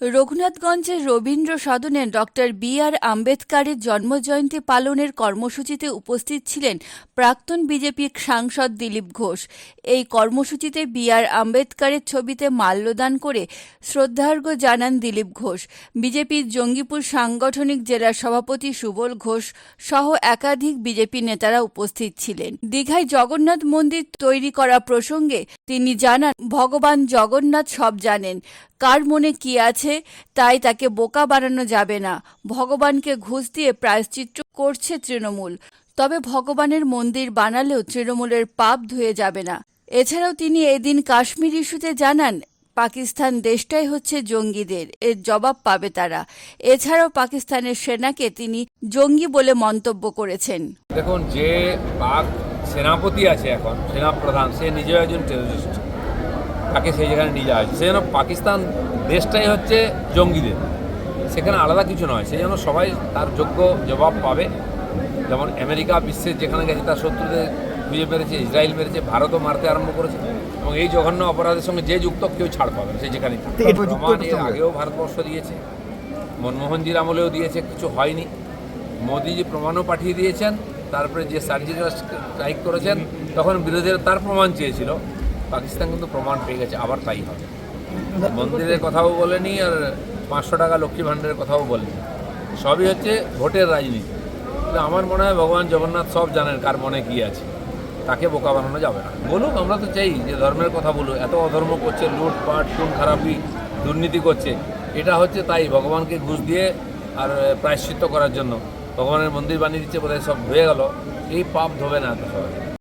রঘুনাথগঞ্জের রবীন্দ্র সদনে doctor B.R.. আম্বেদকরের জন্মজয়ন্তী পালনের কর্মসূচিতে উপস্থিত ছিলেন প্রাক্তন বিজেপি সাংসদ দিলীপ ঘোষ। এই কর্মসূচিতে বি.আর. আম্বেদকরের ছবিতে মাল্যদান করে শ্রদ্ধার্ঘ্য জানান দিলীপ ঘোষ। বিজেপির জঙ্গিপুর সাংগঠনিক জেলার সভাপতি সুবল ঘোষ সহ একাধিক বিজেপি নেতারা উপস্থিত ছিলেন। দীঘায় জগন্নাথ মন্দির তৈরি করা প্রসঙ্গে তিনি জানান, ভগবান জগন্নাথ সব জানেন, কার মনে কি আছে, তাই তাকে বোকা বানানো যাবে না। ভগবানকে ঘুষ দিয়ে প্রায়শ্চিত্ত করছে তৃণমূল, তবে ভগবানের মন্দির বানালেও তৃণমূলের পাপ ধুয়ে যাবে না। এছাড়াও তিনি এদিন কাশ্মীর ইস্যুতে জানান, পাকিস্তান দেশটাই হচ্ছে জঙ্গিদের, এর জবাব পাবে তারা। এছাড়াও পাকিস্তানের সেনাকে তিনি জঙ্গি বলে মন্তব্য করেছেন। দেখুন, যে পাক সেনাপতি আছে এখন, সেনাপ্রধান, সে নিজেও একজন টেররিস্ট। তাকে সেই জায়গায় নিয়ে যাওয়া হয়েছে। সে যেন পাকিস্তান দেশটাই হচ্ছে জঙ্গিদের, সেখানে আলাদা কিছু নয়। সেই জন্য সবাই তার যোগ্য জবাব পাবে। যেমন আমেরিকা বিশ্বের যেখানে গেছে তার শত্রুদের খুঁজে মেরেছে, ইসরায়েল মেরেছে, ভারতও মারতে আরম্ভ করেছে, এবং এই জঘন্য অপরাধের সঙ্গে যে যুক্ত কেউ ছাড় পাবে না, সে যেখানে। প্রমাণ এর আগেও ভারতবর্ষ দিয়েছে, মনমোহনজির আমলেও দিয়েছে, কিছু হয়নি। মোদিজি প্রমাণও পাঠিয়ে দিয়েছেন। তারপরে যে সার্জিক্যাল স্ট্রাইক করেছেন তখন বিরোধীরা তার প্রমাণ চেয়েছিল। পাকিস্তান কিন্তু প্রমাণ পেয়ে গেছে, আবার তাই হবে। মন্দিরের কথাও বলেনি, আর 500 টাকা লক্ষ্মী ভাণ্ডারের কথাও বলেনি। সবই হচ্ছে ভোটের রাজনীতি। কিন্তু আমার মনে হয় ভগবান জগন্নাথ সব জানেন কার মনে কী আছে, তাকে বোকা বানানো যাবে না। বলুক, আমরা তো চাই যে ধর্মের কথা বলুক। এত অধর্ম করছে, লুটপাট, খুন খারাপি, দুর্নীতি করছে, এটা হচ্ছে তাই ভগবানকে ঘুষ দিয়ে আর প্রায়শ্চিত্ত করার জন্য ভগবানের মন্দির বানিয়ে দিচ্ছে, বোধহয় সব হয়ে গেল। এই পাপ ধোবে না এত সবাই।